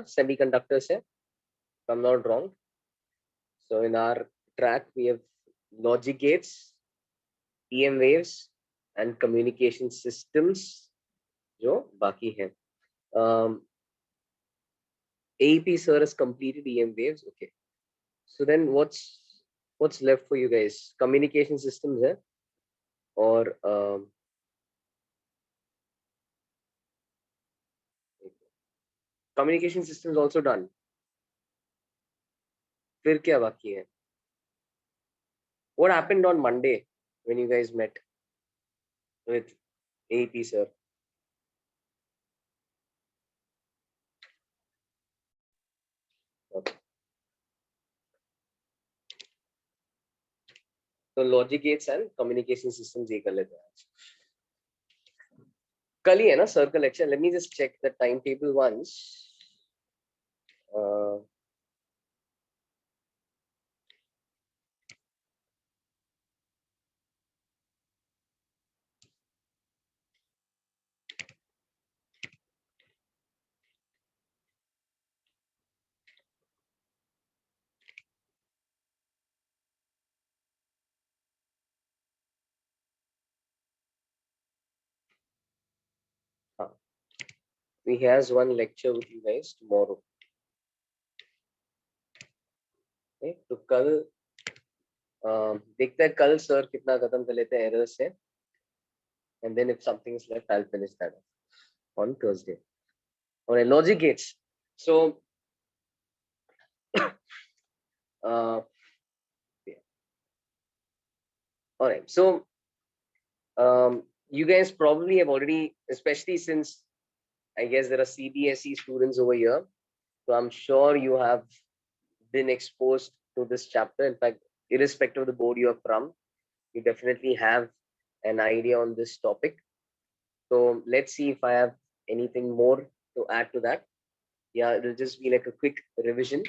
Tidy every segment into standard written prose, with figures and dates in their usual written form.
semiconductors hai, if I'm not wrong. So in our track we have logic gates, EM waves and communication systems जो बाकी है. AEP sir has completed EM waves. Okay. So then what's left for you guys? Communication systems है और communication systems also done. फिर क्या बाकी है? What happened on Monday when you guys met with AEP sir? Okay. So logic gates and communication systems ये कर लेते हैं आज. कल ही है ना sir का lecture? Let me just check the timetable once. He has one lecture with you guys tomorrow. Okay, तो कल देखते हैं कल सर कितना खत्म कर लेते हैं errors से, and then if something is left I'll finish that on Thursday. Alright, logic gates. So yeah. Alright, so you guys probably have already, especially since I guess there are CBSE students over here, so I'm sure you have been exposed to this chapter. In fact, irrespective of the board you are from, you definitely have an idea on this topic. So let's see if I have anything more to add to that. Yeah, it'll just be like a quick revision.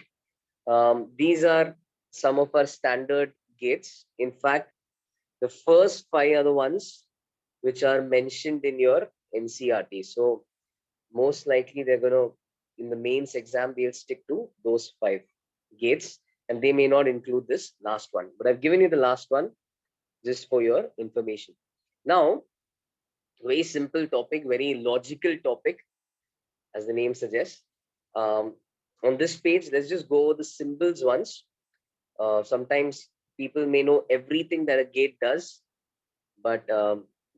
These are some of our standard gates. In fact, the first 5 are the ones which are mentioned in your NCERT. So most likely they're going to, in the mains exam, they'll stick to those 5 gates, and they may not include this last one. But I've given you the last one just for your information. Now, very simple topic, very logical topic, as the name suggests. On this page, let's just go over the symbols once. Sometimes people may know everything that a gate does, but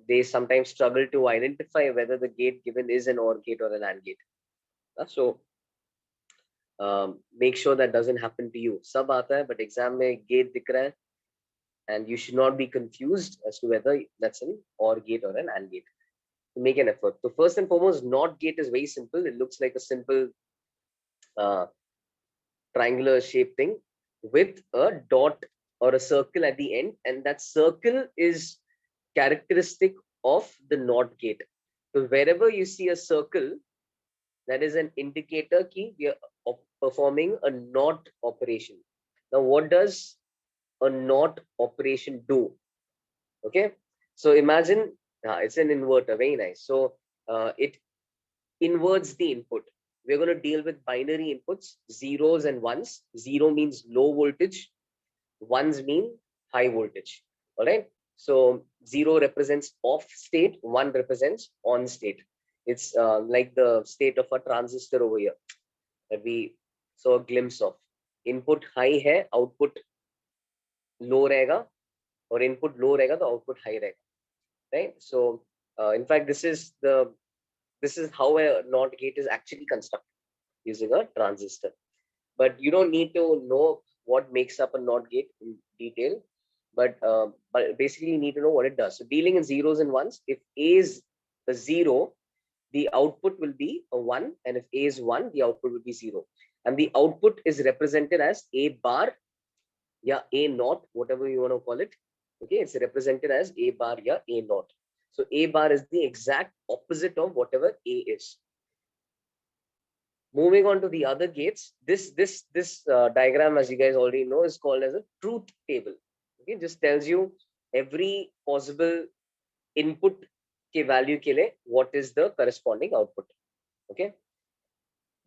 they sometimes struggle to identify whether the gate given is an OR gate or an AND gate. So make sure that doesn't happen to you. Sab aata hai, but exam mein gate dikh raha hai, and you should not be confused as to whether that's an OR gate or an AND gate. To make an effort. So first and foremost, NOT gate is very simple. It looks like a simple triangular shaped thing with a dot or a circle at the end, and that circle is characteristic of the NOT gate. So wherever you see a circle, that is an indicator that we are performing a NOT operation. Now, what does a NOT operation do? Okay, so imagine it's an inverter, very nice. So it inverts the input. We're going to deal with binary inputs, zeros and ones. Zero means low voltage, ones mean high voltage. All right. So zero represents off state, one represents on state. It's like the state of a transistor over here that we saw a glimpse of. Input high hai, output low रहेगा, और input low रहेगा तो output high रहेगा. Right. So in fact, this is how a NOT gate is actually constructed using a transistor. But you don't need to know what makes up a NOT gate in detail, but basically you need to know what it does. So dealing in zeros and ones, if A is a 0, the output will be a 1, and if A is 1, the output will be 0. And the output is represented as A bar, yeah, A naught, whatever you want to call it. Okay, it's represented as A bar, yeah, A naught. So A bar is the exact opposite of whatever A is. Moving on to the other gates, this diagram, as you guys already know, is called as a truth table. Okay, just tells you every possible input ke value ke liye what is the corresponding output. Okay,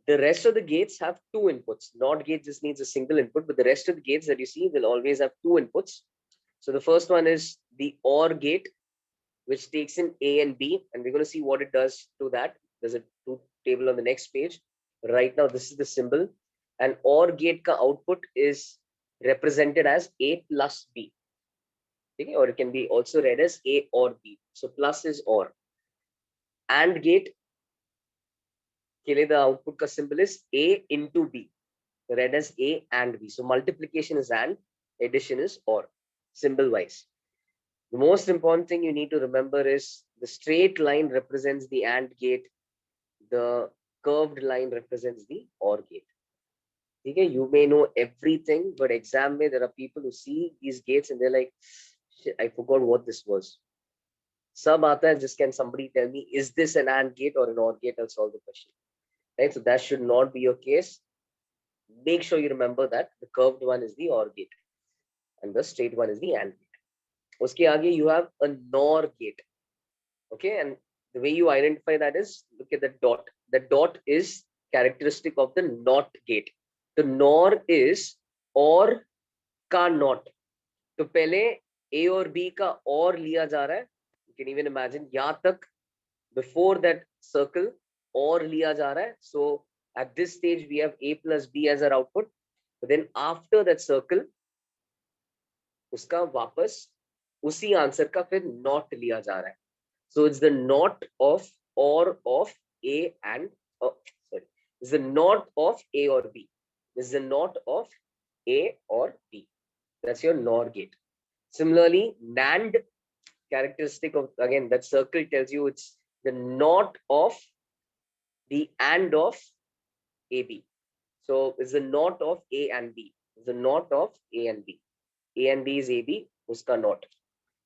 The rest of the gates have two inputs. NOT gate just needs a single input, but the rest of the gates that you see will always have two inputs. So the first one is the OR gate, which takes in A and B, and we're going to see what it does to that. There's a truth table on the next page. Right now, this is the symbol, and OR gate ka output is represented as A plus B. Okay? Or it can be also read as A or B. So plus is OR. AND gate, the output ka symbol is A into B, read as A and B. So multiplication is AND, addition is OR, symbol wise. The most important thing you need to remember is the straight line represents the AND gate, the curved line represents the OR gate. Okay, you may know everything, but exam mein there are people who see these gates and they're like, shit, I forgot what this was. Sab aata hai, just can somebody tell me, is this an AND gate or an OR gate? I'll solve the question. Right, so that should not be your case. Make sure you remember that the curved one is the OR gate and the straight one is the AND gate. Uske aage you have a NOR gate. Okay, and the way you identify that is look at the dot. The dot is characteristic of the NOT gate. The NOR is OR का NOT. तो पहले A और B का OR लिया जा रहा है. You can even imagine यहाँ तक before that circle OR लिया जा रहा है. So at this stage we have A plus B as our output. But then after that circle उसका वापस उसी आंसर का फिर NOT लिया जा रहा है. So it's the NOT of OR of A and it's the NOT of A or B. This is the NOT of A or B. That's your NOR gate. Similarly, NAND characteristic of, again, that circle tells you it's the NOT of the AND of AB. So it's the NOT of A and B. It's the NOT of A and B. A and B is AB, uska NOT.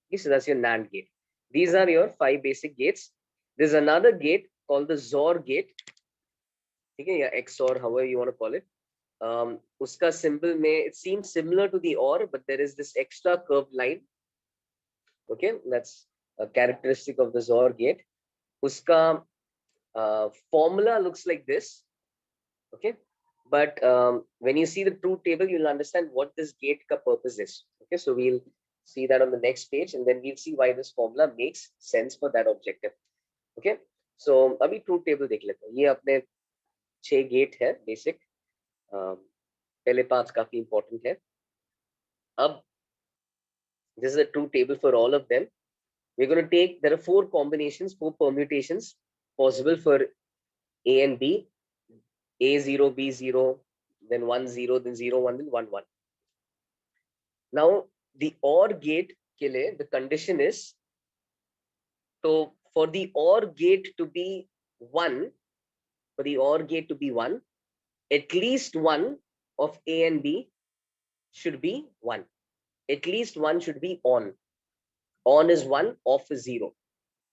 Okay, so that's your NAND gate. These are your 5 basic gates. There's another gate called the XOR gate. Okay, yeah, XOR, however you want to call it. Uska symbol may, it seems similar to the OR, but there is this extra curved line. Okay, that's a characteristic of the XOR gate. Uska formula looks like this. Okay, but when you see the truth table, you'll understand what this gate ka purpose is. Okay, so we'll see that on the next page, and then we'll see why this formula makes sense for that objective. Okay, so abhi truth table dekh lete hain. Ye apne 6 gate hai basic. पहले 5 काफी important है. अब this is a truth table for all of them. We're going to take, there are 4 combinations, 4 permutations possible for A and B. A0, B0, then 1, 0, then 0, 1, then 1, 1. Now, the OR gate ke liye, the condition is, so for the OR gate to be 1, for the OR gate to be 1, at least one of A and B should be 1. At least one should be on. On is 1, off is 0.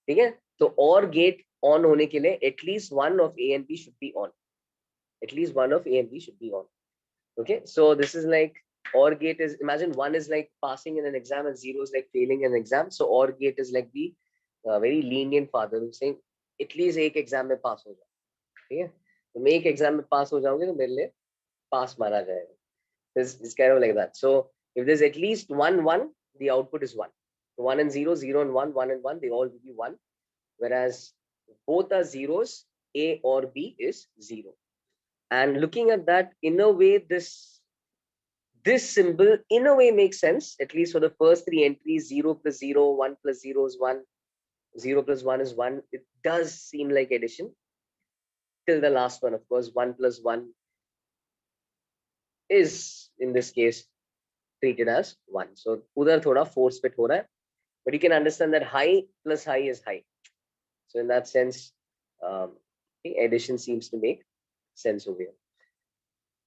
Okay? So OR gate on hone ke liye, at least one of A and B should be on. At least one of A and B should be on. Okay, so this is like OR gate is, imagine 1 is like passing in an exam and 0 is like failing an exam. So OR gate is like the very lenient father who's saying at least एक exam में pass हो जाओ. ठीक है, तो मैं एक exam में pass हो जाऊंगी तो मेरे लिए pass माना जाएगा. It's kind of like that. So if there's at least 1, 1, the output is 1. So 1 and 0, 0 and 1, 1 and 1, they all will be 1. Whereas both are zeros, A or B is 0. And looking at that, in a way, this symbol in a way makes sense, at least for the first 3 entries. 0 plus 0, 1 plus 0 is 1, 0 plus 1 is 1. It does seem like addition till the last one. Of course, 1 plus 1 is in this case treated as 1. So udhar thoda force fit ho raha hai, but you can understand that high plus high is high. So in that sense, addition seems to make sense over here.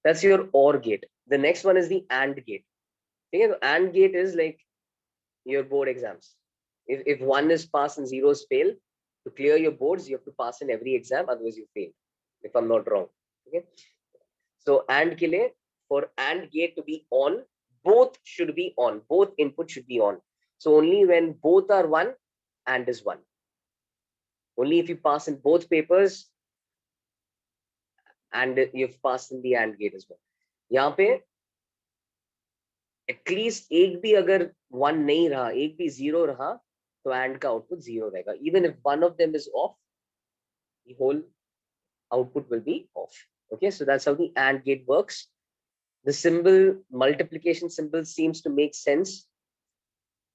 That's your OR gate. The next one is the AND gate. Okay, the AND gate is like your board exams. If 1 is pass and 0 is fail, to clear your boards, you have to pass in every exam, otherwise you fail, if I'm not wrong. Okay, so AND ke liye, for AND gate to be on, both should be on, both inputs should be on. So only when both are 1, AND is 1. Only if you pass in both papers, and you've passed in the AND gate as well. यहाँ पे at least एक भी अगर 1 नहीं रहा, एक भी 0 रहा, तो AND का आउटपुट 0 रहेगा. Even if one of them is off, the whole output will be off. Okay, so that's how the AND gate works. The symbol, multiplication symbol, seems to make sense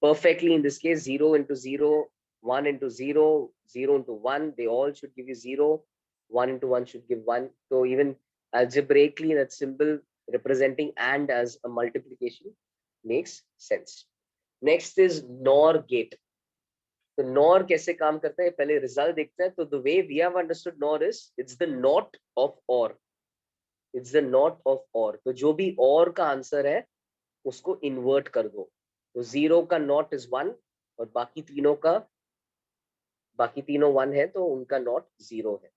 perfectly in this case. 0 into 0, 1 into 0, 0 into 1, they all should give you 0. 1 into 1 should give 1. So even algebraically, that symbol representing AND as a multiplication makes sense. Next is NOR gate. तो NOR कैसे काम करता है, पहले result देखते हैं. तो the way we have understood NOR is it's the not of OR. It's the not of OR. तो जो भी OR का आंसर है उसको इन्वर्ट कर दो. तो 0 का नॉट इज 1 और बाकी तीनों 1 है, तो उनका नॉट 0 है.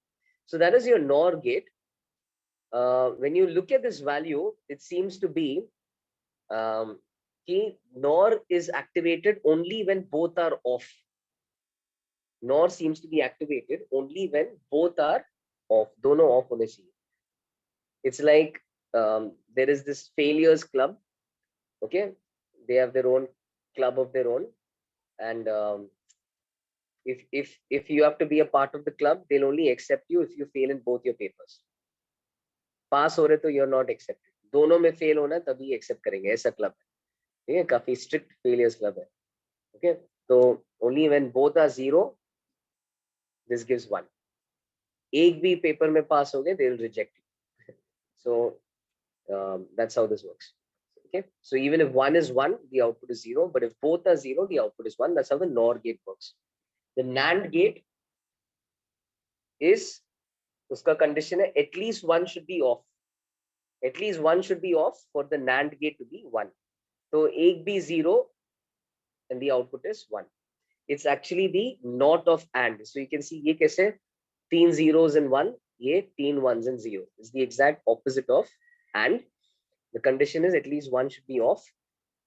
So that is your NOR gate. When you look at this value, it seems to be NOR is activated only when both are off. NOR seems to be activated only when both are off. दोनों off होने चाहिए. It's like there is this failures club. Okay, they have their own club of their own, and if you have to be a part of the club, they'll only accept you if you fail in both your papers. पास हो रहे तो you're not accepted. दोनों में fail होना तभी accept करेंगे. ऐसा club है. ठीक है, काफी स्ट्रिक्ट फेलियर्स क्लब है. ओके, तो only when both are 0, this gives 1. एक भी पेपर में पास हो गए, they will reject you. So that's how this works. Okay, so even if 1 is 1, the output is 0, but if both are 0, the output is 1. That's how the NOR gate works. The NAND gate is, uska condition hai at least 1 should be off. At least 1 should be off for the NAND gate to be 1. So ek bhi 0 and the output is 1. It's actually the not of AND. So you can see ye kaise 3 zeros and 1, ye 3 1s and 0. It's the exact opposite of AND. The condition is at least 1 should be off.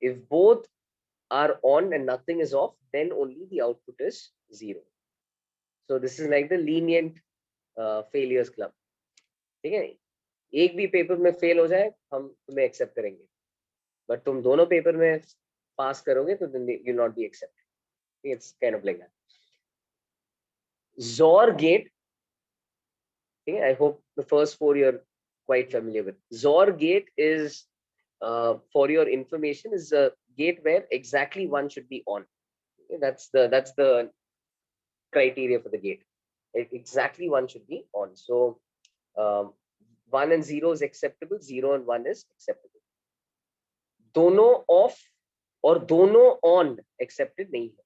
If both are on and nothing is off, then only the output is 0. So this is like the lenient failures club. ठीक है, एक भी paper में fail हो जाए हम तुम्हें accept करेंगे, बट तुम दोनों पेपर में पास करोगे तो you not be accepted. It's kind of like that. XOR gate. Okay, I hope the first 4 you're quite familiar with. XOR gate is, for your information, is a gate where exactly 1 should be on. Okay, that's the criteria for the gate. Exactly 1 should be on. So 1 and 0 is acceptable, 0 and 1 is acceptable. दोनों off और दोनों on accepted नहीं है.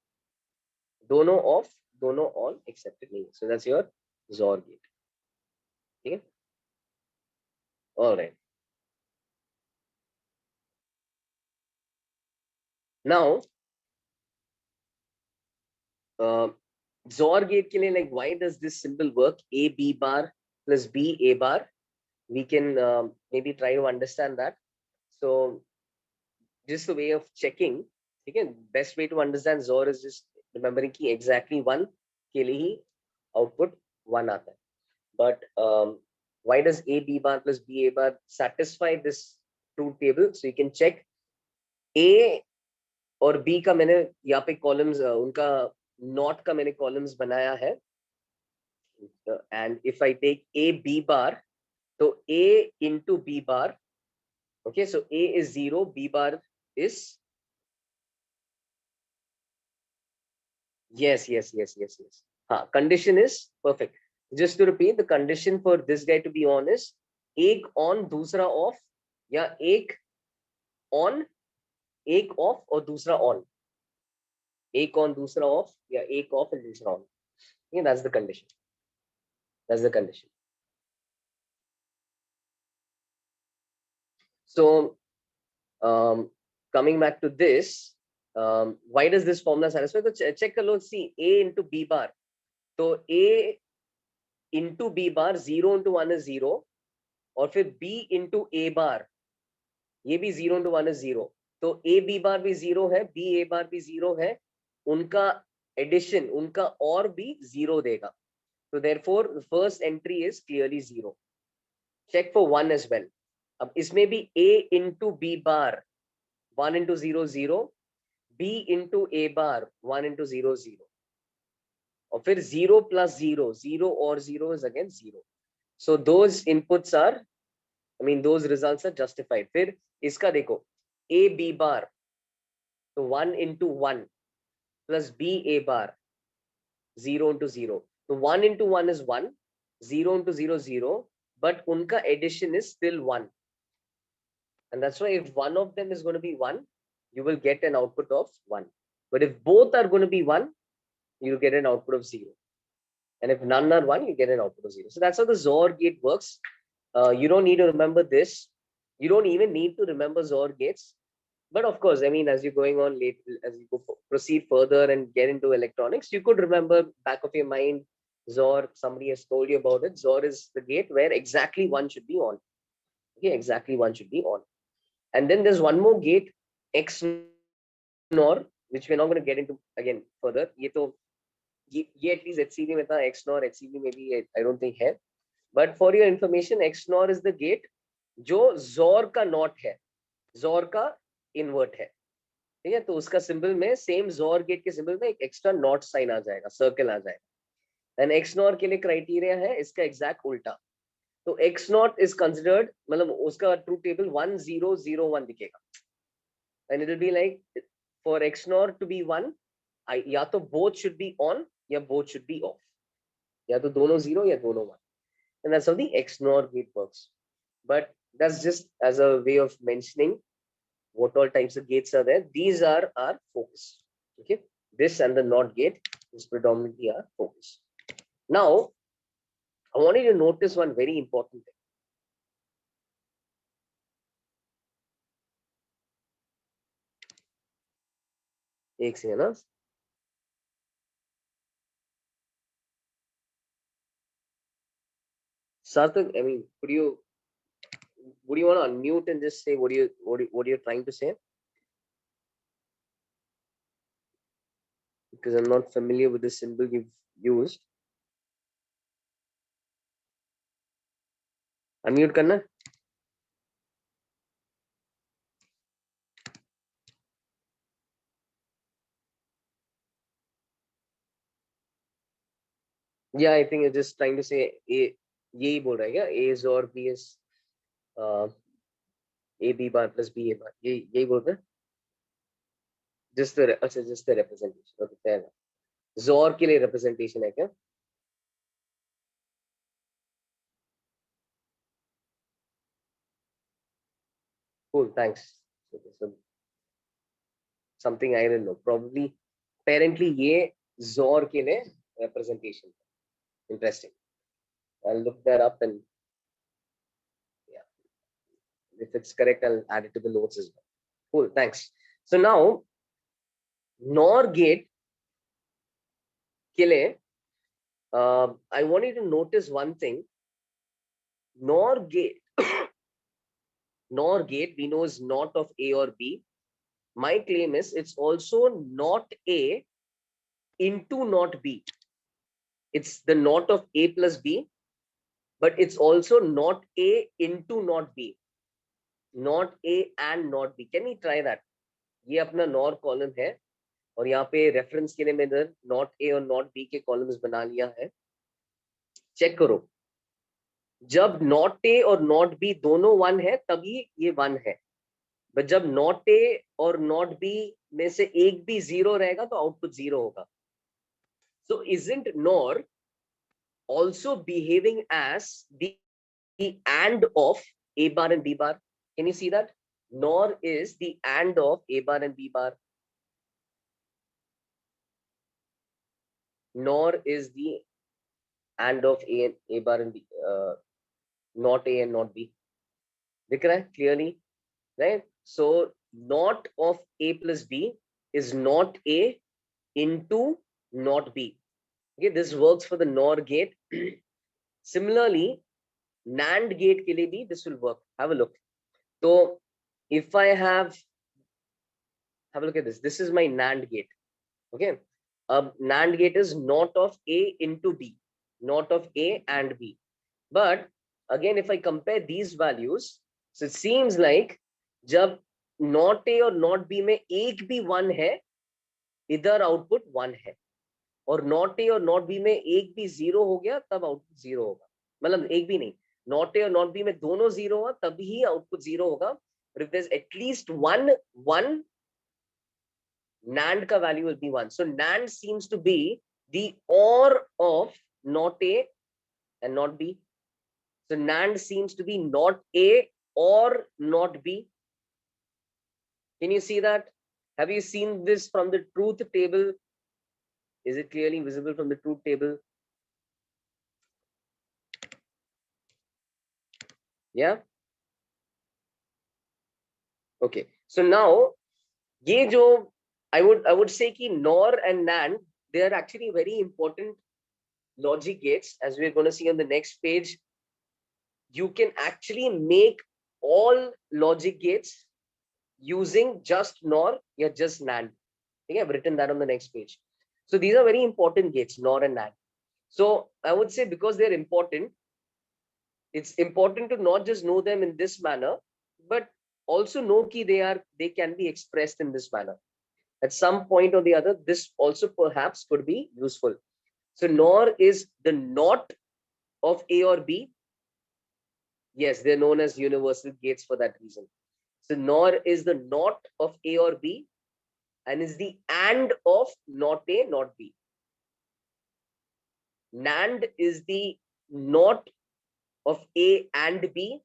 दोनों off, दोनों on accepted नहीं है. So that's your XOR gate. Okay. All right. Now, XOR gate के लिए, like, why does this symbol work? A B bar plus B A bar. We can maybe try to understand that. So just a way of checking. Again, best way to understand XOR is just remembering कि exactly 1 के लिए ही output 1 आता है. But why does A B bar plus B A bar satisfy this truth table? So you can check A और B का मैंने यहाँ पे columns, उनका not का मैंने columns बनाया है. And if I take A B bar, तो A into B bar. Okay, so A is 0, B bar is, yes. Condition is perfect. Just to repeat, the condition for this guy to be on is एक on दूसरा off, या एक on एक off और दूसरा on. एक on दूसरा off, या एक off and दूसरा on. Yeah, that's the condition. That's the condition. So coming back to this, why does this formula satisfy? So check कर लो, see A into B bar. तो A into B bar, 0 into 1 is 0, और फिर B into A bar, ये भी 0 into 1 is 0. तो A B bar भी 0 है, B A bar भी 0 है, उनका एडिशन, उनका और भी 0 देगा. So therefore the first entry is clearly 0. check for 1 as well. अब इसमें भी a into b bar 1 into 0 0, b into a bar 1 into 0 0, और फिर 0 plus 0 0 or 0 is again 0. So those inputs are, I mean those results are justified. फिर इसका देखो a b bar, तो 1 into 1 plus b a bar 0 into 0. So 1 into 1 is 1, 0 into 0 0, but unka addition is still 1. And that's why if one of them is going to be 1, you will get an output of 1. But if both are going to be 1, you get an output of 0. And if none are 1, you get an output of 0. So that's how the XOR gate works. You don't need to remember this. You don't even need to remember XOR gates. But of course, I mean, as you're going on late, as you proceed further and get into electronics, you could remember back of your mind, XOR, somebody has told you about it. XOR is the gate where exactly 1 should be on. Okay, exactly 1 should be on. And then there's one more gate, XNOR, which we're not going to get into again further. Ye at least HCV mein tha, XNOR, HCV maybe I don't think hai. But for your information, XNOR is the gate जो XOR का not है, XOR का invert है. ठीक है, तो उसका symbol में सेम XOR गेट के सिंबल में एक एक्स्ट्रा नॉट साइन आ जाएगा, सर्कल आ जाएगा. एंड XNOR के लिए क्राइटेरिया है इसका एग्जैक्ट उल्टा. तो X नॉट इज कंसिडर्ड, मतलब उसका ट्रूथ टेबल 1 0 0 1 दिखेगा. And it will be like for XNOR to be 1, या तो बोथ शुड बी ऑन या बोथ शुड बी ऑफ, या तो दोनों 0 या दोनों 1. And that's how the XNOR gate works. But that's just as a way of mentioning what all types of gates are there. These are our focus. Okay, this and the NOT gate is predominantly our focus. Now, I want you to notice one very important thing. एक second ना. Sarthak, I mean, would you want to unmute and just say what you're trying to say? Because I'm not familiar with the symbol you've used. Unmute करना. Yeah, I think you're just trying to say A, यही बोल रहा है क्या? A is or B is A B bar plus B A bar. यही बोल रहा है? Just the representation. Okay, fair enough. XOR के लिए representation है क्या? Cool, thanks. Okay, so something I don't know. Probably, apparently ये XOR के लिए representation. Interesting. I'll look that up and yeah, if it's correct, I'll add it to the notes as well. Cool, thanks. So now, NOR gate के लिए, I want you to notice one thing. NOR gate, NOR gate we know is not of A or B. My claim is it's also not A into not B. It's the not of A plus B, but it's also not A into not B. Not A and not B. Can we try that? ये अपना NOR column है और यहाँ पे reference के लिए मैंने not a और नॉट बी के कॉलम्स बना लिया है. चेक करो, जब नॉट ए और नॉट बी दोनों 1 है तभी ये 1 है. बट जब नॉट ए और नॉट बी में से एक भी 0 रहेगा तो आउटपुट 0 होगा. सो isn't nor also behaving as the AND of A bar and B bar? Can you see that? NOR is the AND of A bar and B bar. NOR is the AND of A bar and B, not A and not B. दिख रहा है clearly, right? So not of A plus B is not A into not B. Okay, this works for the NOR gate. Similarly, NAND gate के लिए भी this will work. Have a look. So if I have a look at this. This is my NAND gate. Okay. NAND gate is not of A into B, not of A and B. But again, if I compare these values, so it seems like जब not A और not B में एक भी 1 है, इधर output 1 है, और not A और not B में एक भी 0 हो गया तब आउटपुट 0 होगा. मतलब एक भी नहीं, not A और not B में दोनों 0 हुआ तभी आउटपुट 0 होगा. But if there's at least one, NAND का value will be 1. So NAND seems to be the OR of not A and not B. So NAND seems to be not A or not B. Can you see that? Have you seen this from the truth table? Is it clearly visible from the truth table? Yeah. Okay. So now, ये जो I would say कि NOR and NAND, they are actually very important logic gates, as we're going to see on the next page. You can actually make all logic gates using just NOR or just NAND. Okay, I've written that on the next page. So these are very important gates, NOR and NAND. So I would say because they're important, it's important to not just know them in this manner, but also know that they can be expressed in this manner. At some point or the other, this also perhaps could be useful. So NOR is the NOT of A or B. Yes, they're known as universal gates for that reason. So NOR is the NOT of A or B and is the AND of not A, not B. NAND is the NOT of A and B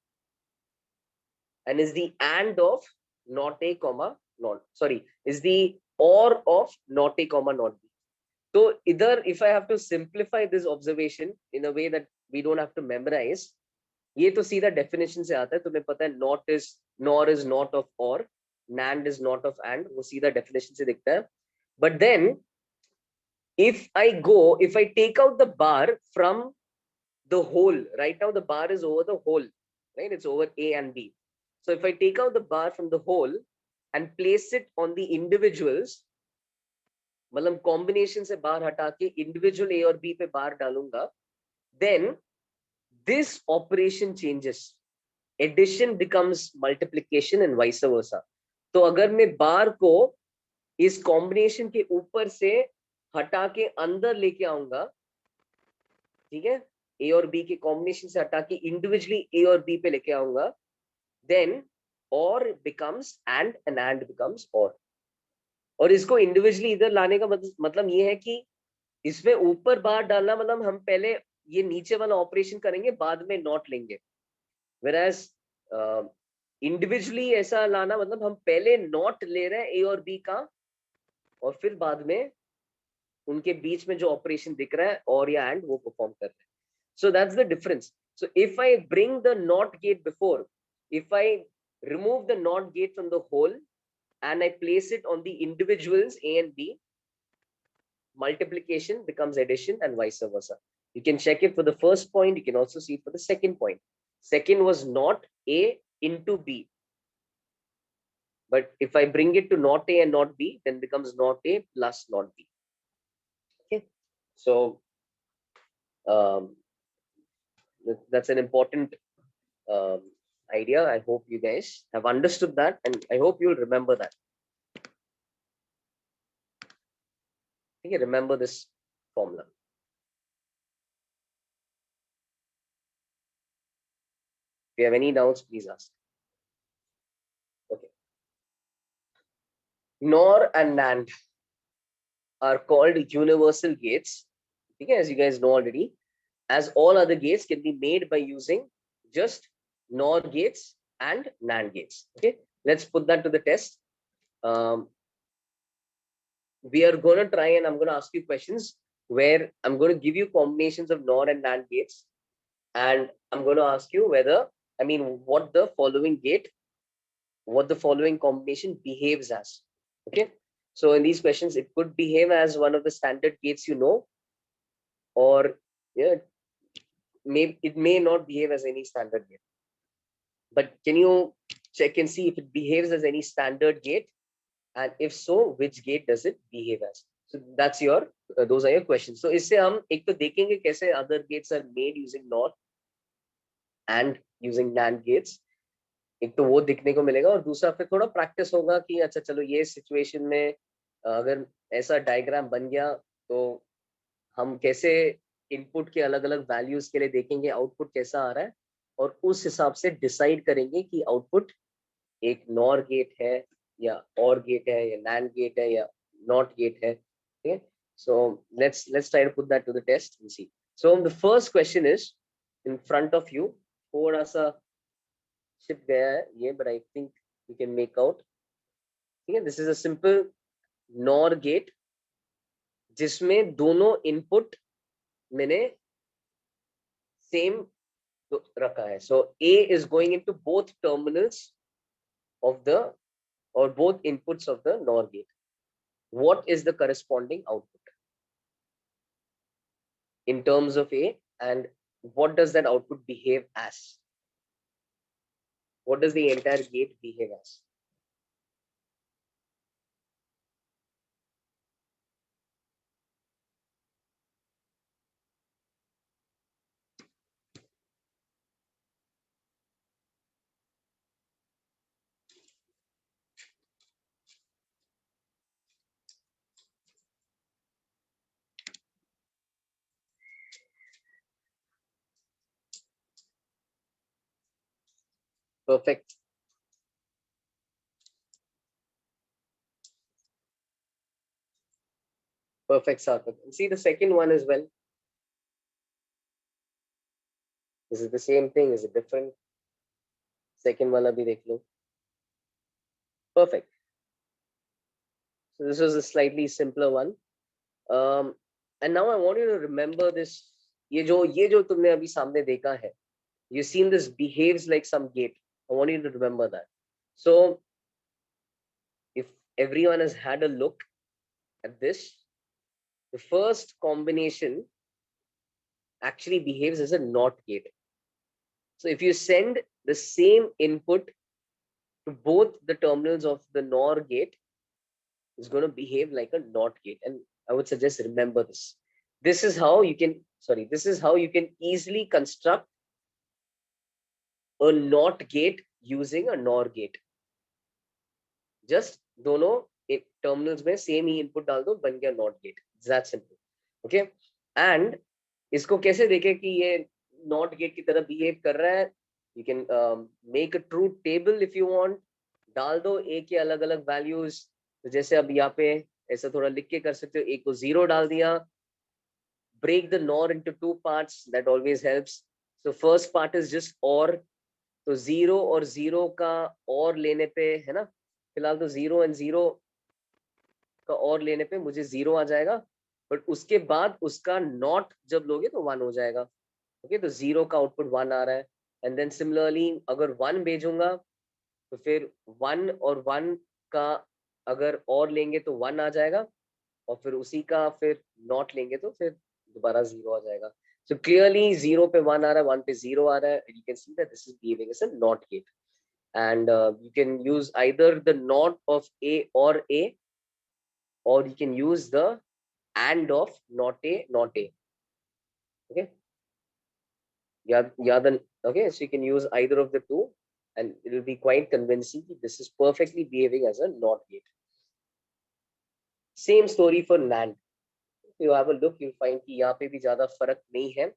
and is the AND of not A, comma, not, sorry, is the OR of not A, comma, not B. So either if I have to simplify this observation in a way that we don't have to memorize, ये तो सीधा definition से आता है, तुम्हें पता है not is, nor is not of or, NAND is not of and, वो सीधा definition से दिखता है. But then if I take out the bar from the whole, right now the bar is over the whole, right? It's over A and B. So if I take out the bar from the whole and place it on the individuals, मतलब combination से बार हटा के individual A और B पे बार डालूंगा, then this operation changes. Addition becomes multiplication and vice versa. तो अगर मैं बार को इस combination के ऊपर से हटा के अंदर लेके आऊंगा, ठीक है, A और B के combination से हटा के individually A और B पे लेके आऊंगा, then OR becomes and AND becomes OR. और इसको individually इधर लाने का मतलब ये है कि इसमें ऊपर बार डालना मतलब हम पहले ये नीचे वाला ऑपरेशन करेंगे, बाद में नॉट लेंगे. whereas इंडिविजुअली ऐसा लाना मतलब हम पहले नॉट ले रहे हैं ए और बी का और फिर बाद में उनके बीच में जो ऑपरेशन दिख रहा है और या एंड वो परफॉर्म कर रहे हैं. So that's the difference. So if I bring the not get before, if I remove the NOT gate from the whole and I place it on the individuals A and B, multiplication becomes addition and vice versa. You can check it for the first point. You can also see it for the second point. Second was not A into B. But if I bring it to not A and not B, then becomes not A plus not B. Okay. So that's an important idea. I hope you guys have understood that, and I hope you'll remember that. Okay, remember this formula. If you have any doubts, please ask. Okay. NOR and NAND are called universal gates. Okay, as you guys know already, as all other gates can be made by using just NOR gates and NAND gates. Okay, let's put that to the test. We are going to try and I'm going to ask you questions where I'm going to give you combinations of NOR and NAND gates, and I'm going to ask you what the following gate, what the following combination behaves as. Okay, so in these questions it could behave as one of the standard gates, or yeah, it may not behave as any standard gate. But can you check and see if it behaves as any standard gate, and if so, which gate does it behave as? So that's your those are your questions. So इससे हम एक तो देखेंगे कैसे other gates are made using NOR, and using NAND gates. एक तो वो दिखने को मिलेगा और दूसरा फिर थोड़ा प्रैक्टिस होगा कि अच्छा चलो ये सिचुएशन में अगर ऐसा डायग्राम बन गया तो हम कैसे इनपुट के अलग अलग वैल्यूज के लिए देखेंगे आउटपुट कैसा आ रहा है और उस हिसाब से डिसाइड करेंगे कि आउटपुट एक नॉर गेट है या और गेट है या नैंड गेट है या नॉट गेट है. ठीक है. So let's try to put that to the test and see. So the first question is in front of you. थोड़ा सा शिफ्ट गया है ये, but I think you can make out. ठीक है. This is a simple NOR gate जिसमें दोनों input मैंने सेम रखा है. So A is going into both terminals of the or both inputs of the NOR gate. What is the corresponding output in terms of A, and what does that output behave as? What does the entire gate behave as? Perfect. Perfect, Sarthak. And see the second one as well. Is it the same thing? Is it different? Second one abhi dekh lo. Perfect. So this was a slightly simpler one. And now I want you to remember this. ये जो तुमने अभी सामने देखा है, you've seen this behaves like some gate. I want you to remember that. So if everyone has had a look at this, the first combination actually behaves as a NOT gate. So if you send the same input to both the terminals of the NOR gate, it's going to behave like a NOT gate. And I would suggest remember this. This is how you can easily construct a NOT gate using a NOR gate. Just दोनों एक terminals में same ही input डाल दो, बन गया NOT gate. It's that simple. Okay. And इसको कैसे देखें कि ये NOT gate की तरह behave कर रहा है? You can make a truth table if you want. डाल दो A के अलग अलग values. तो जैसे अब यहाँ पे ऐसा थोड़ा लिख के कर सकते हो. A को 0 डाल दिया. Break the NOR into two parts. That always helps. So first part is just OR. तो 0 और 0 का OR लेने पे है ना, फिलहाल तो 0 and 0 का OR लेने पे मुझे 0 आ जाएगा, बट उसके बाद उसका नॉट जब लोगे तो 1 हो जाएगा. ओके. तो 0 का आउटपुट 1 आ रहा है. एंड देन सिमिलरली अगर 1 भेजूंगा तो फिर 1 और 1 का अगर OR लेंगे तो 1 आ जाएगा, और फिर उसी का फिर नॉट लेंगे तो फिर दोबारा 0 आ जाएगा. So clearly 0 पे 1 आ रहा है, 1 पे 0 आ रहा है. You can see that this is behaving as a NOT gate. And you can use either the NOT of A, or you can use the AND of not A, not A. Okay. Yeah, then okay. So you can use either of the two, and it will be quite convincing. This is perfectly behaving as a NOT gate. Same story for NAND. If you have a look, you'll find कि यहाँ पे भी ज़्यादा फर्क नहीं है.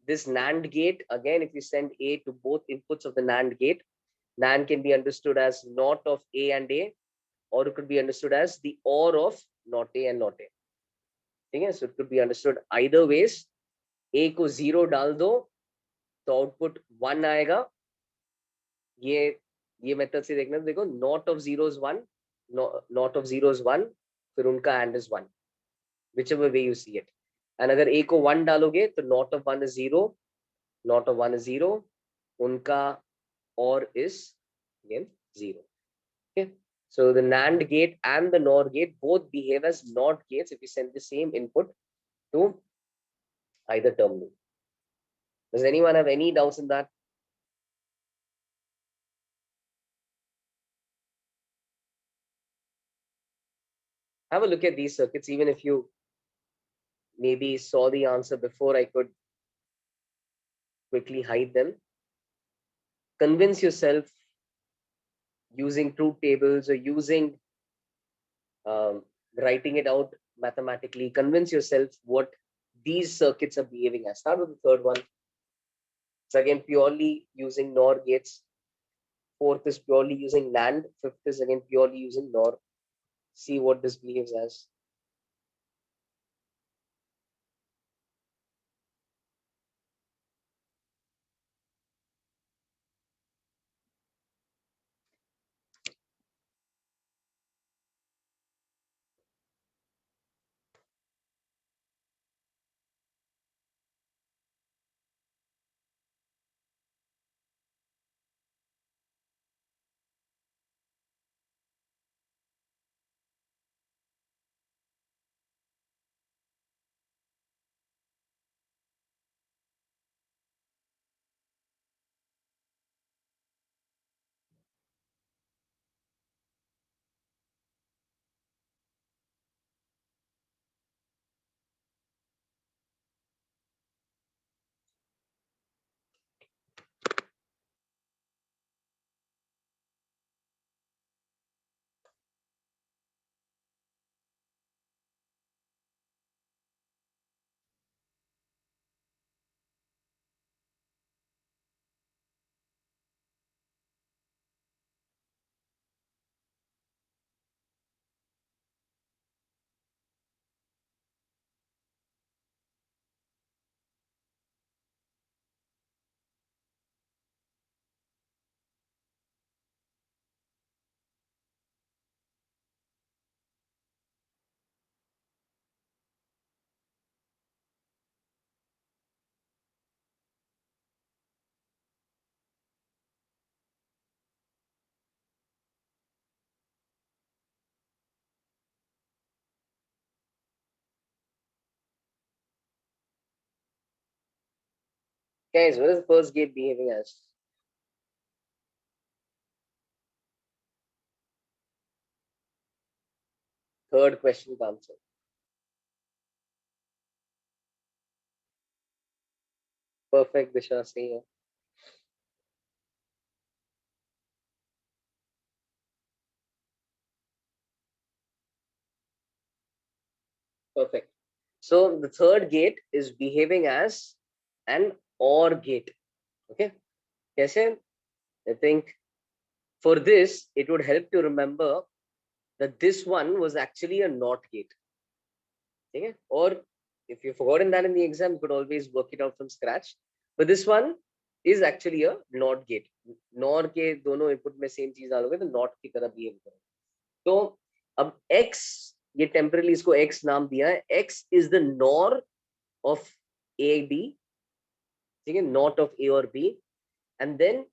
This NAND gate, again, if you send A to both inputs of the NAND gate, NAND can be understood as NOT of A and A, or it could be understood as the OR of not A and not A. ठीक है. So it could be understood either ways. A को 0 डाल दो तो output 1 आएगा. ये method से देखना. देखो, not of 0 is 1, not of 0 is 1, फिर उनका and is 1, whichever way you see it. And अगर A को 1 डालोगे तो not of 1 is 0, not of 1 is 0, उनका OR is again 0. Okay. So the NAND gate and the NOR gate both behave as NOT gates if you send the same input to either terminal. Does anyone have any doubts in that? Have a look at these circuits. Even if you maybe saw the answer before, I could quickly hide them. convince yourself using truth tables or using writing it out mathematically. Convince yourself what these circuits are behaving as. Start with the third one. It's again purely using NOR gates. Fourth is purely using NAND. Fifth is again purely using NOR. See what this behaves as. Guys, what is the first gate behaving as? Third question का answer. Perfect दिशा सही है. Perfect. So the third gate is behaving as an OR gate. Okay. कैसे? I think for this, it would help to remember that this one was actually a NOT gate. Okay? Or if you've forgotten that in the exam, you could always work it out from scratch. But this one is actually a NOT gate. NOR के दोनों input में same चीज डालोगे तो NOT की तरह behave करेगा. तो अब X ये temporarily इसको X नाम दिया है. X is the NOR of A B. ठीक है? NOT of A or B. And then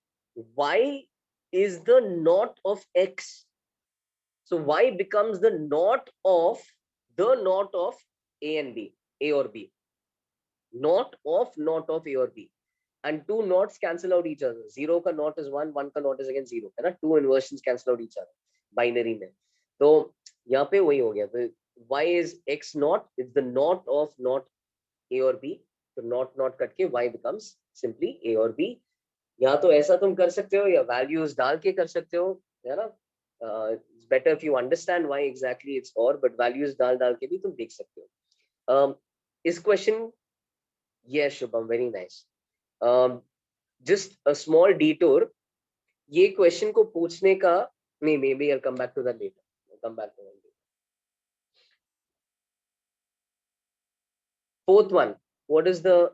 Y is the NOT of X. So Y becomes the NOT of A and B, A or B. NOT of A or B. And two knots cancel out each other. Zero का knot is one का knot is again zero. है ना? Two inversions cancel out each other. Binary में. तो यहाँ पे वही हो गया. तो Y is X naught. It's the knot of not A or B. So not cut के Y becomes simply A or B. या तो ऐसा तुम कर सकते हो या values डाल के कर सकते हो, है ना? It's better if you understand why exactly it's or, but values डाल के भी तुम देख सकते हो. इस question, yes Shubham, very nice. Just a small detour. ये question को पूछने का नहीं, maybe I'll come back to that later. I'll come back to that later. Fourth one, what does the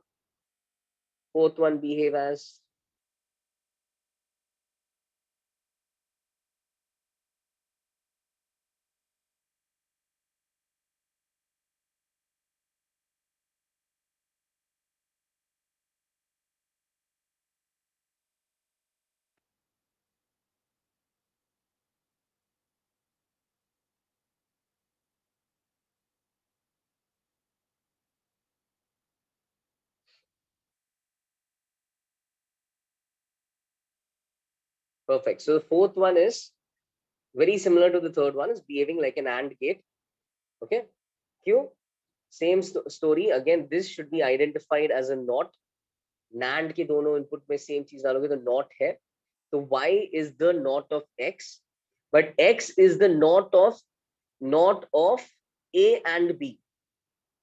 fourth one behave as? Perfect. So the fourth one is very similar to the third one, is behaving like an AND gate. Okay. Q, same story. Again, this should be identified as a NOT. NAND के दोनों input में same चीज डालोगे तो NOT है. तो y is the not of x, but x is the not of a and b.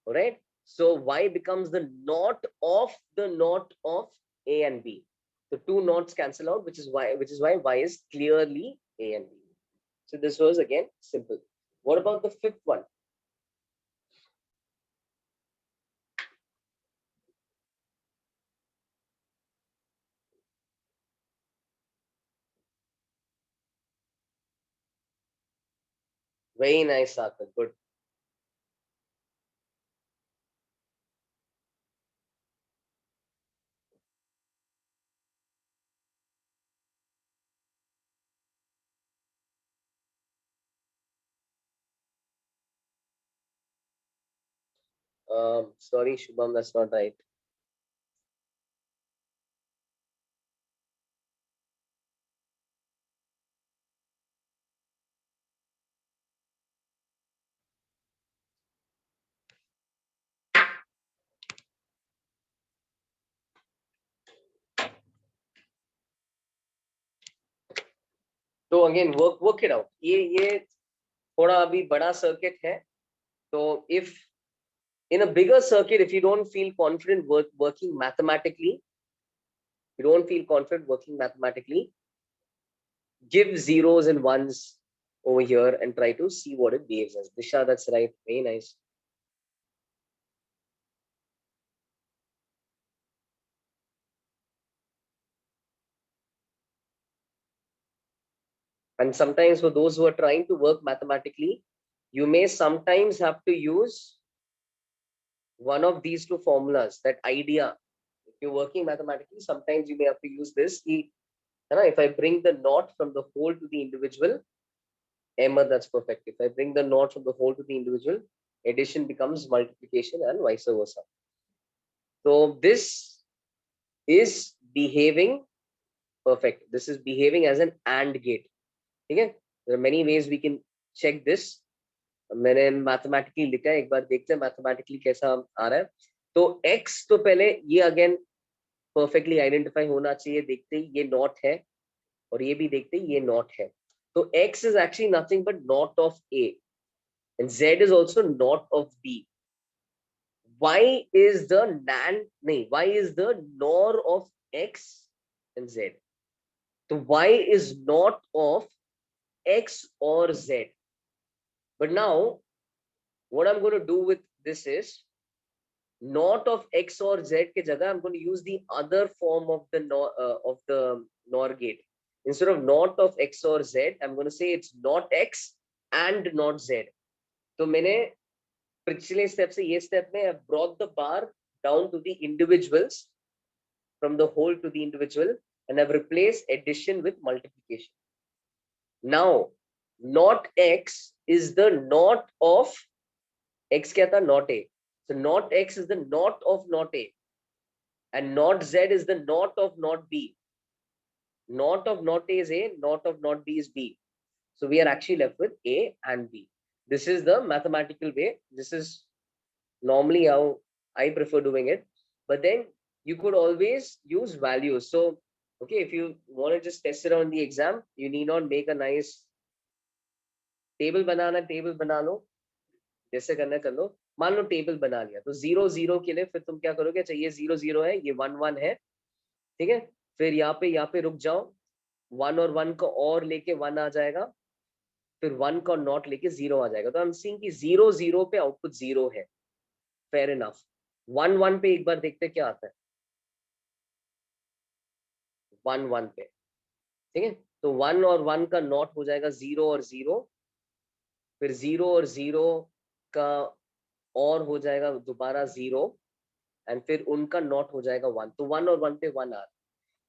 All right, so y becomes the not of the not of a and b. The two nots cancel out, which is why y is clearly a and b. So this was again simple. What about the fifth one? Very nice, Sarthak. Good. Sorry, Shubham, that's not right. तो again work it out. ये थोड़ा अभी बड़ा circuit है. तो if in a bigger circuit, if you don't feel confident working mathematically, give zeros and ones over here and try to see what it behaves as. Disha, that's right. Very nice. And sometimes for those who are trying to work mathematically, you may sometimes have to use one of these two formulas. That idea, if you're working mathematically, sometimes you may have to use this. If I bring the knot from the whole to the individual, Ahmed, that's perfect. If I bring the knot from the whole to the individual, addition becomes multiplication and vice versa. So this is behaving perfect. This is behaving as an AND gate. Okay? There are many ways we can check this. मैंने mathematically लिखा है, एक बार देखते हैं mathematically कैसा आ रहा है. तो x तो पहले ये अगेन परफेक्टली आइडेंटिफाई होना चाहिए. देखते ही ये नॉट है और ये भी देखते ही ये नॉट है. तो x is actually nothing but not of a and z is also not of b. Y is the NAND, nahi, y is the NOR of x and z. So y is not of x or z. But now what I'm going to do with this is not of x or z ke jagah I'm going to use the other form of the NOR gate. Instead of not of x or z, I'm going to say it's not x and not z. तो मैंने पिछले step से ये step में I've brought the bar down to the individuals, from the whole to the individual, and I've replaced addition with multiplication. Now not x is the not of x क्या था, not a. So not x is the not of not a, and not z is the not of not b. Not of not a is a, not of not b is b. So we are actually left with a and b. This is the mathematical way. This is normally how I prefer doing it. But then you could always use values. So, okay, if you want to just test it on the exam, you need not make a nice table बना लो, जैसे करना कर लो. मान लो table बना लिया, तो 0 0 के लिए फिर तुम क्या करोगे? अच्छा, ये 0 0 है, ये 1 1 है, ठीक है. फिर यहाँ पे रुक जाओ, 1 और 1 को और लेके 1 आ जाएगा, फिर 1 का नॉट लेके 0 आ जाएगा. तो हम सीइंग कि 0 0 पे आउटपुट 0 है. Fair enough. 1 1 पे एक बार देखते क्या आता है. 1 1 पे, ठीक है. तो 1 और 1 का नॉट हो जाएगा 0 और 0, फिर 0 और 0 का और हो जाएगा दोबारा 0, एंड फिर उनका नॉट हो जाएगा 1. तो 1 और 1 पे 1 आ रहा है.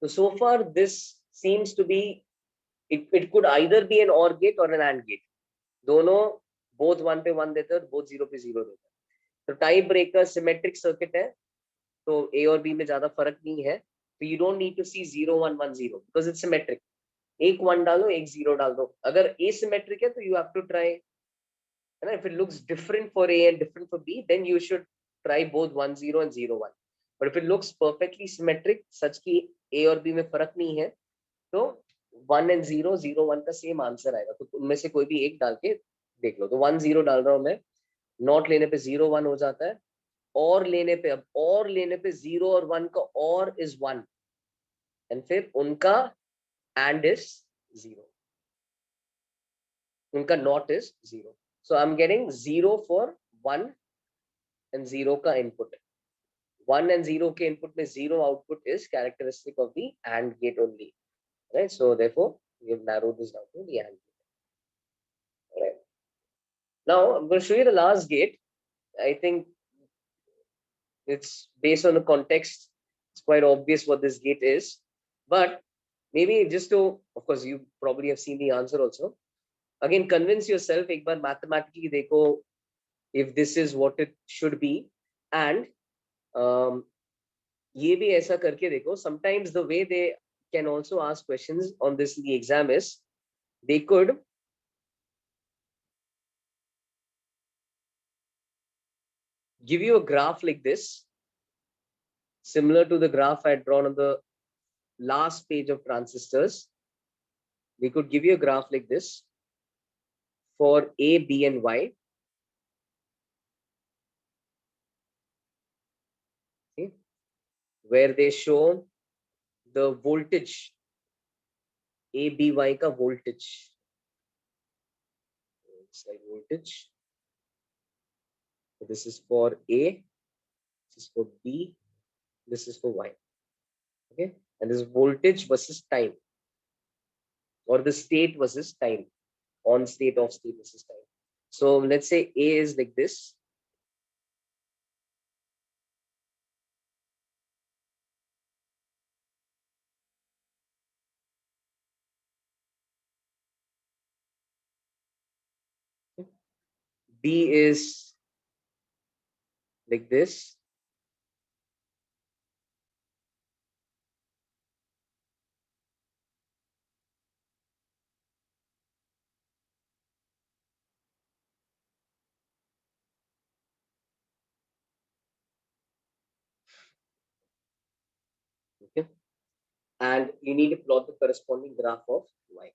तो so far this seems to be, it could either be an OR gate or an AND gate. दोनों both 1 पे 1 देते हैं और both 0 पे 0 देते हैं. तो टाइप ब्रेकर सिमेट्रिक सर्किट है, तो A और B में ज्यादा फर्क नहीं है. तो you don't need to see 0 1 1 0 because it's symmetric. एक 1 डालो, एक 0 डाल दो. अगर asymmetric है तो you have to try, है ना. If it looks different for A and different for B, then you should try both 1 0 and 0 1. But if it looks perfectly symmetric, such कि A और B में फर्क नहीं है, तो 1 and 0, 0 1 का सेम आंसर आएगा, तो उनमें से कोई भी एक डाल के देख लो। तो 1 0 डाल रहा हूं मैं, नॉट लेने पे 0 1 हो जाता है, और लेने पे, अब और लेने पे 0 और 1 का और इज 1, एंड फिर उनका एंड इज 0, उनका not is 0। So I am getting 0 for 1 and 0 का इनपुट, 1 and 0 के इनपुट में 0 output is characteristic of the AND gate only, right? So therefore we have narrowed this down to the AND gate, right? Now I'm going to show you the last gate. I think it's based on the context, it's quite obvious what this gate is, but maybe just to, of course you probably have seen the answer also, again convince yourself एक बार mathematically देखो if this is what it should be, and ये भी ऐसा करके देखो, sometimes the way they can also ask questions on this in the exam is they could give you a graph like this, similar to the graph I had drawn on the last page of transistors. They could give you a graph like this for A, B, and Y. Okay, where they show the voltage, A, B, Y ka voltage. It's like voltage. So this is for A, this is for B, this is for Y. Okay, and this voltage versus time, or the state versus time, on state, off state versus time. So let's say A is like this. B is like this. Okay, and you need to plot the corresponding graph of Y.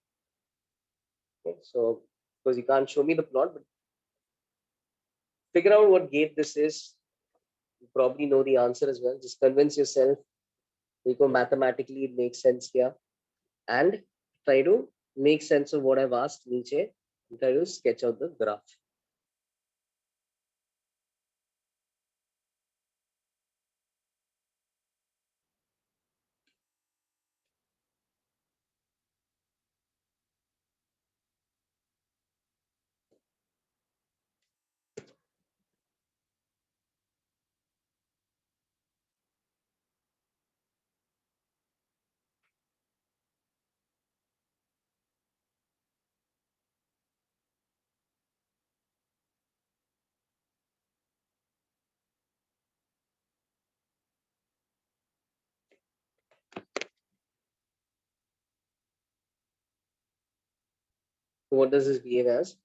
Okay, so because you can't show me the plot, but figure out what gate this is. You probably know the answer as well. Just convince yourself. Because mathematically it makes sense here, and try to make sense of what I've asked. Niche, and try to sketch out the graph. So what does this behave as?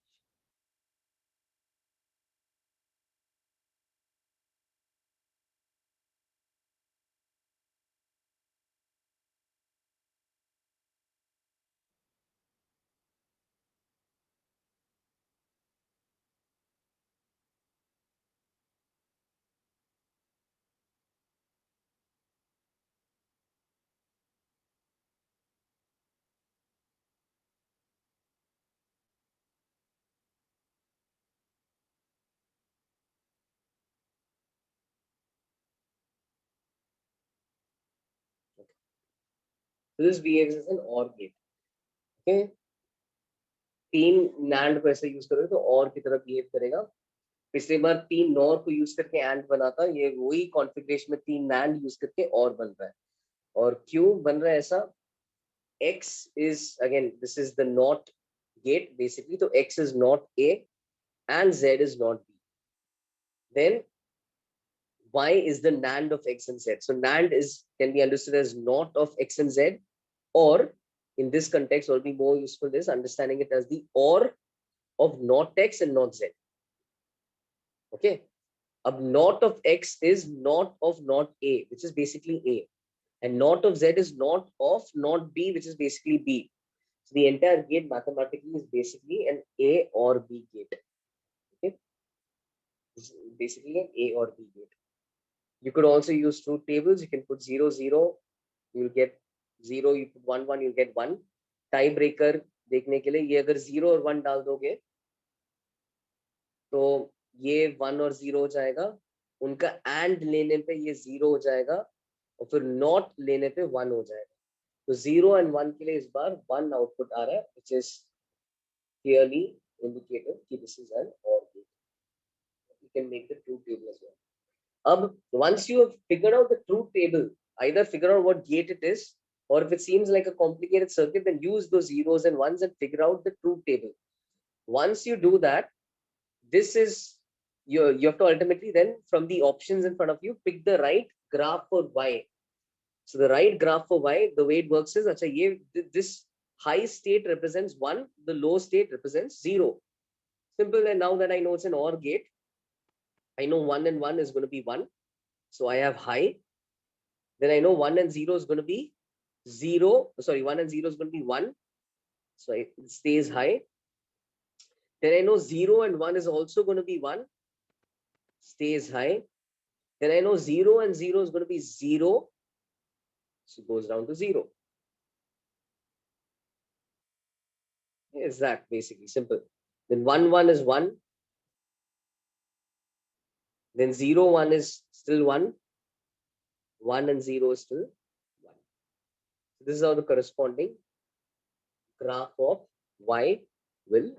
So this behaves as an OR gate. Okay, तीन NAND को ऐसे use करोगे तो OR की तरह behave करेगा। पिछली बार 3 NOR को यूज करके AND बना था, ये वही कॉन्फ़िगरेशन में 3 NAND यूज करके OR बन रहा है। और क्यों बन रहा है ऐसा? X is, again this is the NOT gate basically, so X is not A and Z is not B. Then Y is the NAND of X and Z. So NAND is, can be understood as not of X and Z, or in this context will be more useful is understanding it as the OR of not X and not Z. Okay, अब not of X is not of not A, which is basically A, and not of Z is not of not B, which is basically B. So the entire gate mathematically is basically an A or B gate. Okay, this is basically an A or B gate. You could also use truth tables. You can put 0 0, you'll get 0. You put 1 1, you'll get 1. Tiebreaker देखने के लिए ये अगर 0 और 1 डाल दोगे तो ये 1 और 0 हो जाएगा, उनका एंड लेने पे ये 0 हो जाएगा और फिर नॉट लेने पे 1 हो जाएगा. तो 0 एंड 1 के लिए इस बार 1 आउटपुट आ रहा है, which is clearly indicated कि this is an OR gate. You can make the truth table as well. Once you have figured out the truth table, either figure out what gate it is, or if it seems like a complicated circuit, then use those zeros and ones and figure out the truth table. Once you do that, this is you have to ultimately then from the options in front of you pick the right graph for y. So the right graph for y, the way it works is, this high state represents 1, the low state represents 0. Simple. And now that I know it's an OR gate, I know 1 and 1 is going to be 1. So I have high. Then I know 1 and 0 is going to be 0. Sorry, 1 and 0 is going to be 1. So it stays high. Then I know 0 and 1 is also going to be 1. Stays high. Then I know 0 and 0 is going to be 0. So it goes down to 0. Is that basically simple. Then 1 1 is 1. Then 0 1 is still 1. 1 and 0 is still 1. So this is how the corresponding graph of y will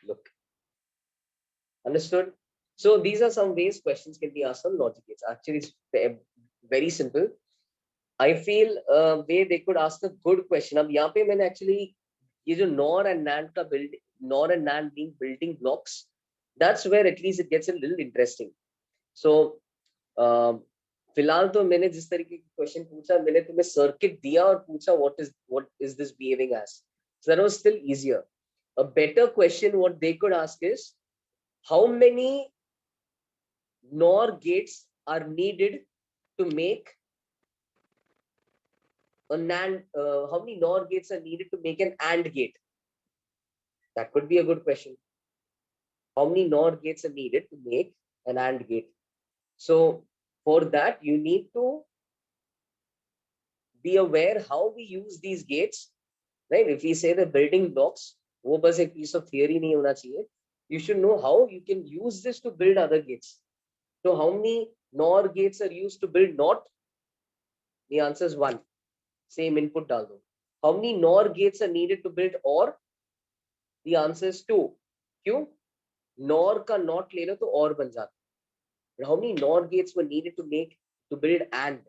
look. Understood? So these are some ways questions can be asked on logic gates. Actually, it's very simple. I feel way they could ask a good question. अब यहाँ पे मैंने actually ये जो NOR and NAND का NOR and NAND being building blocks, that's where at least it gets a little interesting. So फिलहाल तो मैंने जिस तरीके की क्वेश्चन पूछा, मैंने तुम्हें सर्किट दिया और पूछा what is this behaving as. So that was still easier. A better question what they could ask is, how many NOR gates are needed to make a NAND? How many NOR gates are needed to make an AND gate? That could be a good question. How many NOR gates are needed to make an AND gate? So for that, you need to be aware how we use these gates, right? If we say the building blocks, वो बस एक piece of theory नहीं होना चाहिए. You should know how you can use this to build other gates. So how many NOR gates are used to build NOT? The answer is 1. Same input डाल दो. How many NOR gates are needed to build OR? The answer is 2. क्यों? NOR का NOT ले लो तो OR बन जाता. But how many NOR gates were needed to build AND?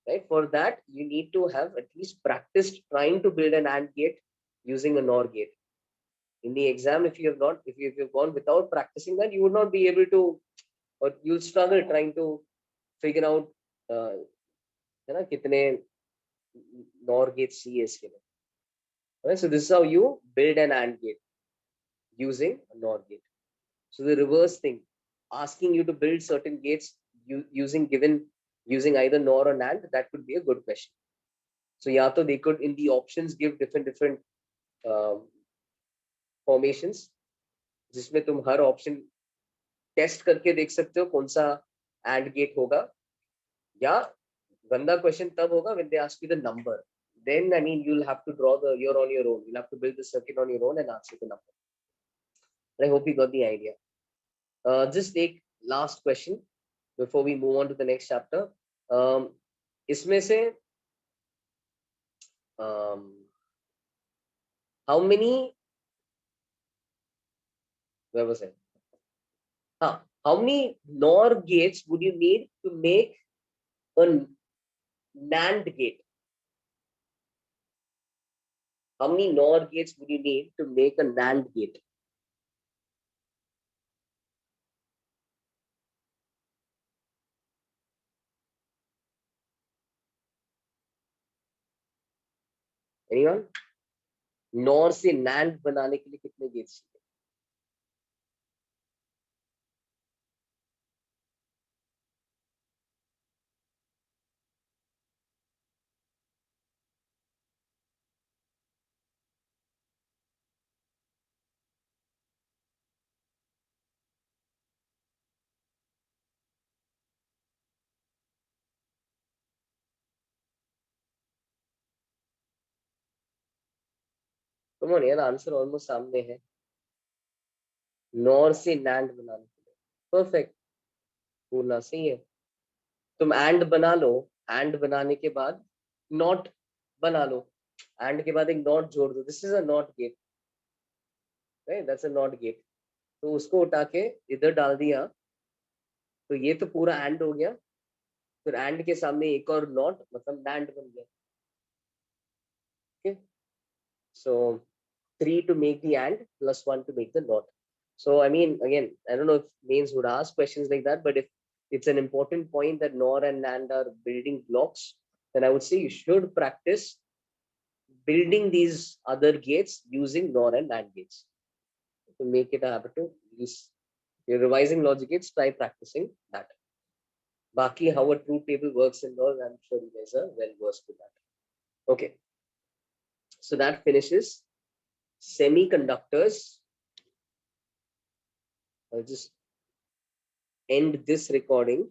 Right? For that, you need to have at least practiced trying to build an AND gate using a NOR gate. In the exam, if you've gone without practicing that, you would not be able to, or you'll struggle trying to figure out है ना कितने NOR gates चाहिए इसके लिए. Right? So this is how you build an AND gate using a NOR gate. So the reverse thing, asking you to build certain gates using either NOR or NAND, that could be a good question. So yeah, तो they could in the options give different formations, जिसमें तुम हर option test करके देख सकते हो कौन सा AND gate होगा. या गंदा question तब होगा when they ask you the number. Then I mean you'll have to draw you're on your own. You'll have to build the circuit on your own and answer the number. I hope you got the idea. Just take last question before we move on to the next chapter. इसमें से how many, where was it? How many NOR gates would you need to make a NAND gate? How many NOR gates would you need to make a NAND gate? Anyone? NOR से NAND बनाने के लिए कितने gates चाहिए? Come on यार, answer almost सामने है। Nor से नैंड बनाने के लिए, परफेक्ट, पूर्णा सही है। तुम एंड बना लो, एंड बनाने के बाद नॉट बना लो, एंड के बाद एक नॉट जोड़ दो, this is a not gate, right, that's a not gate. तो उसको उठा के इधर डाल दिया, तो ये तो पूरा एंड हो गया, फिर एंड के सामने एक और नॉट, मतलब लैंड बन गया। Okay, so 3 to make the and plus 1 to make the not. So I mean, again, I don't know if mains would ask questions like that, but if it's an important point that nor and and are building blocks, then I would say you should practice building these other gates using nor and and gates to make it a habit to use. If you're revising logic gates, try practicing that. Baki, how a truth table works in nor, I'm sure you guys are well versed with that. Okay, so that finishes semiconductors. I'll just end this recording.